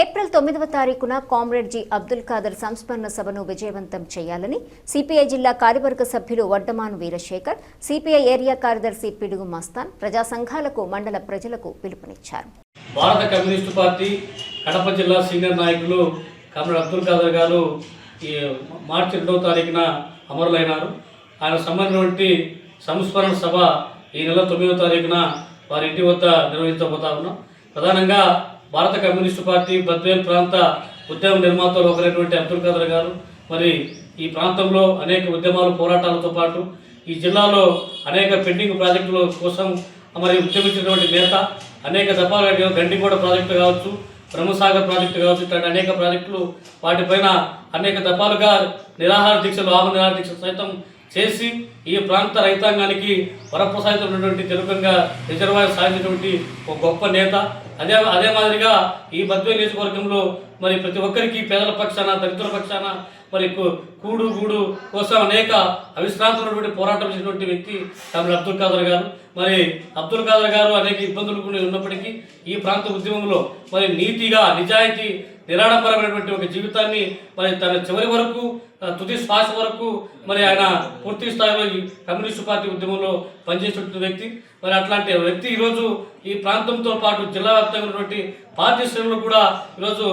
April 9వ తారీఖున comrade G Abdul Khader సంస్మరణ సభను విజయవంతం చేయాలని సిపిఐ జిల్లా కార్యవర్గ సభ్యులు వడ్డమాను వీరశేఖర్, సిపిఐ ఏరియా కార్యదర్శి పిడుగు మస్తాన్ ప్రజా సంఘాలకు, మండల ప్రజలకు పిలుపునిచ్చారు. భారత కమ్యూనిస్టు పార్టీ కడప జిల్లా సీనియర్ నాయకులు కామ్రేడ్ అబ్దుల్ ఖాదర్ గారు మార్చి 2వ తారీఖున అమరులైనారు. ఆయన సంబంధించినటువంటి సంస్మరణ సభ ఈ నెల 9వ తారీఖున వారి ఇంటి వద్ద నిర్వహించబోతా ఉన్నాం. ప్రధానంగా భారత కమ్యూనిస్టు పార్టీ బద్వేల్ ప్రాంత ఉద్యమ నిర్మాతలు ఒకరైనటువంటి అబ్దుల్ ఖాదర్ గారు మరి ఈ ప్రాంతంలో అనేక ఉద్యమాలు, పోరాటాలతో పాటు ఈ జిల్లాలో అనేక పెండింగ్ ప్రాజెక్టుల కోసం మరి ఉద్యమించినటువంటి నేత. అనేక దఫాలుగా గండిగూడ ప్రాజెక్టు కావచ్చు, బ్రహ్మసాగర్ ప్రాజెక్టు కావచ్చు, ఇట్లాంటి అనేక ప్రాజెక్టులు వాటిపైన అనేక దఫాలుగా నిరాహార దీక్షలు, ఆమె నిరాహార దీక్షలు సైతం చేసి ఈ ప్రాంత రైతాంగానికి వరప్రసాదితమైనటువంటి తెలుగంగా రిజర్వాయర్ సాధించినటువంటి ఒక గొప్ప నేత. అదే మాదిరిగా ఈ బద్వేల్ నియోజకవర్గంలో మరి ప్రతి ఒక్కరికి పేదల పక్షాన, దళితుల పక్షాన మరి కూడు గూడు కోసం అనేక అవిశ్రాంతమైనటువంటి పోరాటం చేసినటువంటి వ్యక్తి కామ్రేడ్ అబ్దుల్ ఖాదర్ గారు. మరి అబ్దుల్ ఖాదర్ గారు అనేక ఇబ్బందులు ఉన్నప్పటికీ ఈ ప్రాంత ఉద్యమంలో మరి నీతిగా, నిజాయితీ, నిరాడంబరమైనటువంటి ఒక జీవితాన్ని మరి తన చివరి వరకు, తుది శ్వాస వరకు మరి ఆయన పూర్తి స్థాయిలో ఈ కమ్యూనిస్టు పార్టీ ఉద్యమంలో పనిచేసినటువంటి వ్యక్తి. మరి అట్లాంటి వ్యక్తి ఈరోజు ఈ ప్రాంతంతో పాటు జిల్లా వ్యాప్తంగా ఉన్నటువంటి పార్టీ శ్రేణులు కూడా ఈరోజు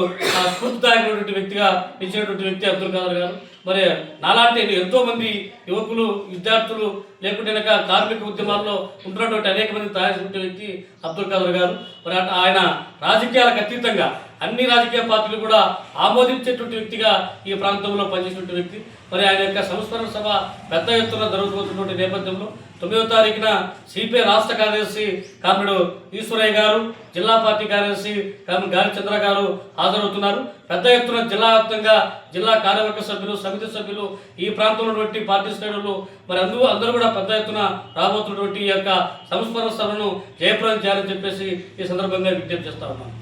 స్ఫూర్తిదాయకమైనటువంటి వ్యక్తిగా ఇచ్చినటువంటి వ్యక్తి అబ్దుల్ ఖాదర్ గారు. మరి నాలాంటి ఎంతోమంది యువకులు, విద్యార్థులు లేకుంటే కార్మిక ఉద్యమాల్లో ఉంటున్నటువంటి అనేక మంది తయారు వ్యక్తి అబ్దుల్ ఖాదర్ గారు. మరి ఆయన రాజకీయాలకు అతీతంగా అన్ని రాజకీయ పార్టీలు కూడా ఆమోదించేటువంటి వ్యక్తిగా ఈ ప్రాంతంలో పనిచేసినటువంటి వ్యక్తి. మరి ఆయన యొక్క సంస్మరణ సభ పెద్ద ఎత్తున జరుగుతున్నటువంటి నేపథ్యంలో 9వ తారీఖున సిపిఐ రాష్ట్ర కార్యదర్శి కామ్రేడ్ ఈశ్వరయ్య గారు, జిల్లా పార్టీ కార్యదర్శి కామ్రేడ్ గాలి చంద్ర గారు హాజరవుతున్నారు. పెద్ద ఎత్తున జిల్లా వ్యాప్తంగా జిల్లా కార్యవర్గ సభ్యులు, సమితి సభ్యులు, ఈ ప్రాంతంలో ఉన్నటువంటి పార్టీ శ్రేణులు మరి అందరూ కూడా పెద్ద ఎత్తున రాబోతున్నటువంటి ఈ యొక్క సంస్మరణ సభను జయప్రదం చేయాలని చెప్పేసి ఈ సందర్భంగా విజ్ఞప్తి చేస్తా ఉన్నాను.